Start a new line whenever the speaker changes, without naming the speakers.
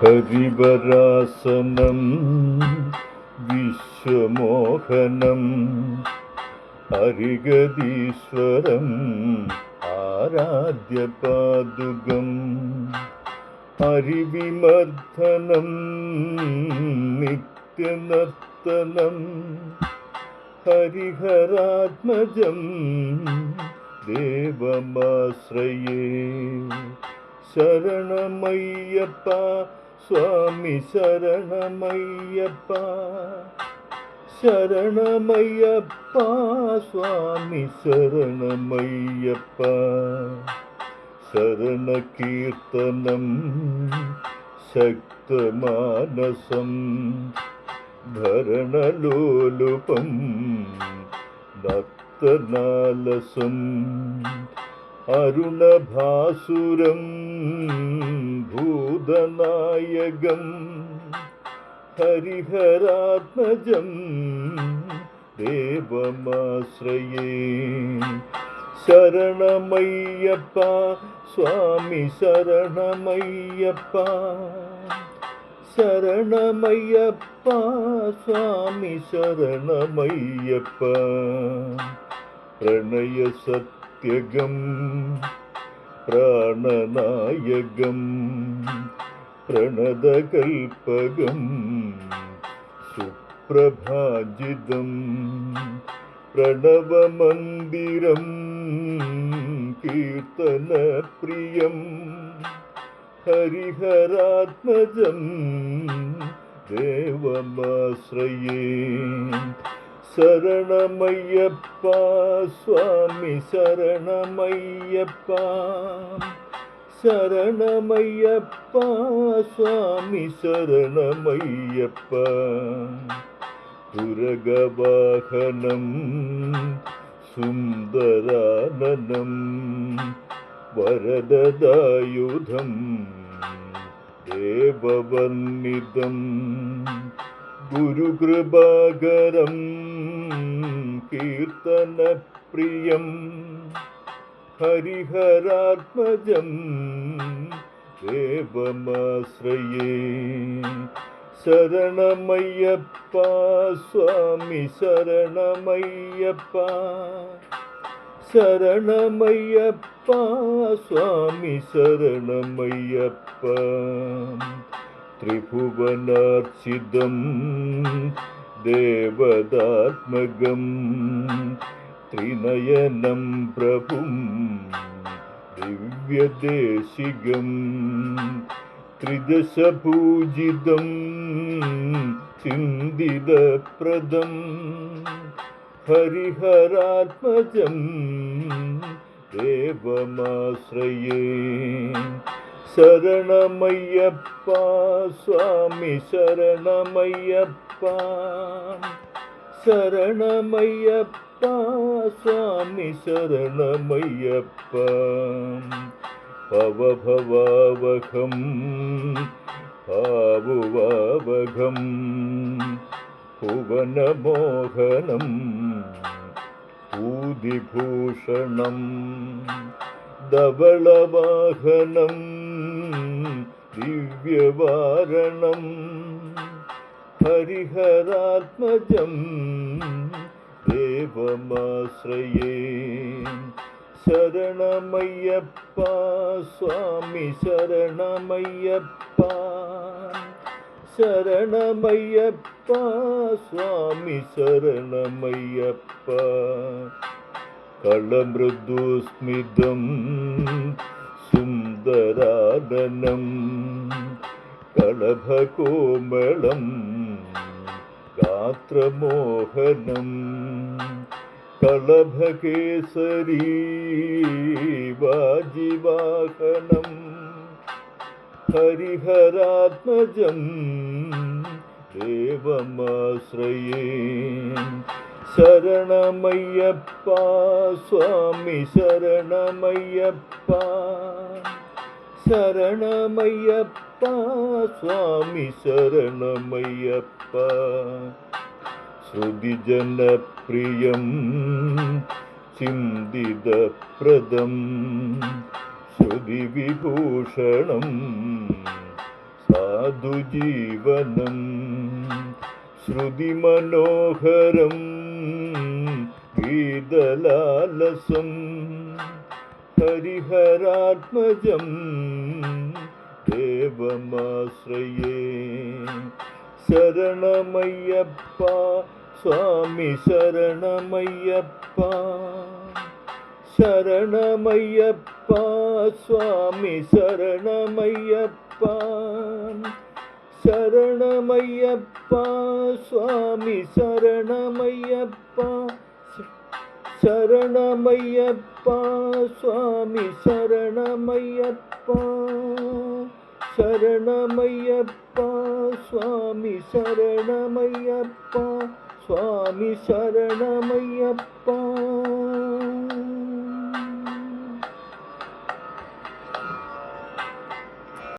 ഹരിവരാസനം വിശ്വമോഹനം ഹരിഗതീശ്വരം ആരാധ്യപാദുകം ഹരിവിമർദ്ദനം നിത്യനർത്തനം ഹരിഹരാത്മജം ദേവമാശ്രയേ. ശരണമയ്യപ്പ സ്വാമി ശരണമയ്യപ്പ, ശരണമയ്യപ്പ സ്വാമി ശരണമയ്യപ്പ. ശരണകീർത്തനം ശക്തമാനസം ഭരണലോലുപം ഭക്തനാലസം അരുണഭാസുരം ഭൂതനായകം ഹരിഹരാത്മജം ദേവമാശ്രയേ. ശരണമയ്യപ്പ സ്വാമി ശരണമയ്യപ്പ, ശരണമയ്യപ്പ സ്വാമി ശരണമയ്യപ്പ. പ്രണയസത്യകം പ്രാണനായകം പ്രണതകൽപകം സുപ്രഭാജിതം പ്രണവമന്ദിരം കീർത്തനപ്രിയം ഹരിഹരാത്മജം ദേവമാശ്രയേ. ശരണമയ്യപ്പ സ്വാമി ശരണമയ്യപ്പ, ശരണമയ്യപ്പ സ്വാമി ശരണമയ്യപ്പ. തുരഗവാഹനം സുന്ദരാനനം വരദായുധം ദേവവർണിതം ഗുരുകൃപാകരം കീർത്തനപ്രിയം ഹരിഹരാത്മജം ദേവമാശ്രയേ. ശരണമയ്യപ്പ സ്വാമി ശരണമയ്യപ്പ, ശരണമയ്യപ്പ സ്വാമി ശരണമയ്യപ്പ. ത്രിഭുവനാർച്ചിതം ദേവതാത്മകം ത്രിനയനം പ്രഭും ദിവ്യദേശികം ത്രിദശപൂജിതം ചിന്തിതപ്രദം ഹരിഹരാത്മജം ദേവമാശ്രയേ. ശരണമയ്യപ്പ സ്വാമി ശരണമയ്യപ്പ, ശരണമയ്യപ്പ സ്വാമി ശരണമയ്യപ്പ. ഭവഭവാവഹം ഭാവുവാവഹം ഭുവനമോഹനം ഭൂതിഭൂഷണം ധവളവാഹനം ദിവ്യവാരണം ഹരിഹരാത്മജം ദേവമാശ്രയേ. ശരണമയ്യപ്പ സ്വാമി ശരണമയ്യപ്പ, ശരണമയ്യപ്പ സ്വാമി ശരണമയ്യപ്പ. കളമൃദുസ്മിതം സുന്ദരാനനം കളഭകോമളം ഗാത്രമോഹനം കളഭകേസരീ വാജിവാഹനം ഹരിഹരാത്മജം ദേവമാശ്രയേ. ശരണമയ്യപ്പ സ്വാമി ശരണമയ്യപ്പ, ശരണമയ്യപ്പ സ്വാമി ശരണമയ്യപ്പ. ശ്രുതിജനപ്രിയം ചിന്തിതപ്രദം ശ്രുതിവിഭൂഷണം സാധുജീവനം ശ്രുതിമനോഹരം ഗീതലാലസം ഹരിഹരാത്മജം ദേവമാശ്രയേ ശരണമയ്യപ്പ സ്വാമി ശരണമയ്യപ്പ ശരണമയ്യപ്പ സ്വാമി ശരണമയ്യപ്പ ശരണമയ്യപ്പ സ്വാമി ശരണമയ്യപ്പ ശരണമയ്യപ്പ സ്വാമി ശരണമയ്യപ്പ ശരണമയ്യപ്പ സ്വാമി ശരണമയ്യപ്പ സ്വാമി ശരണമയ്യപ്പ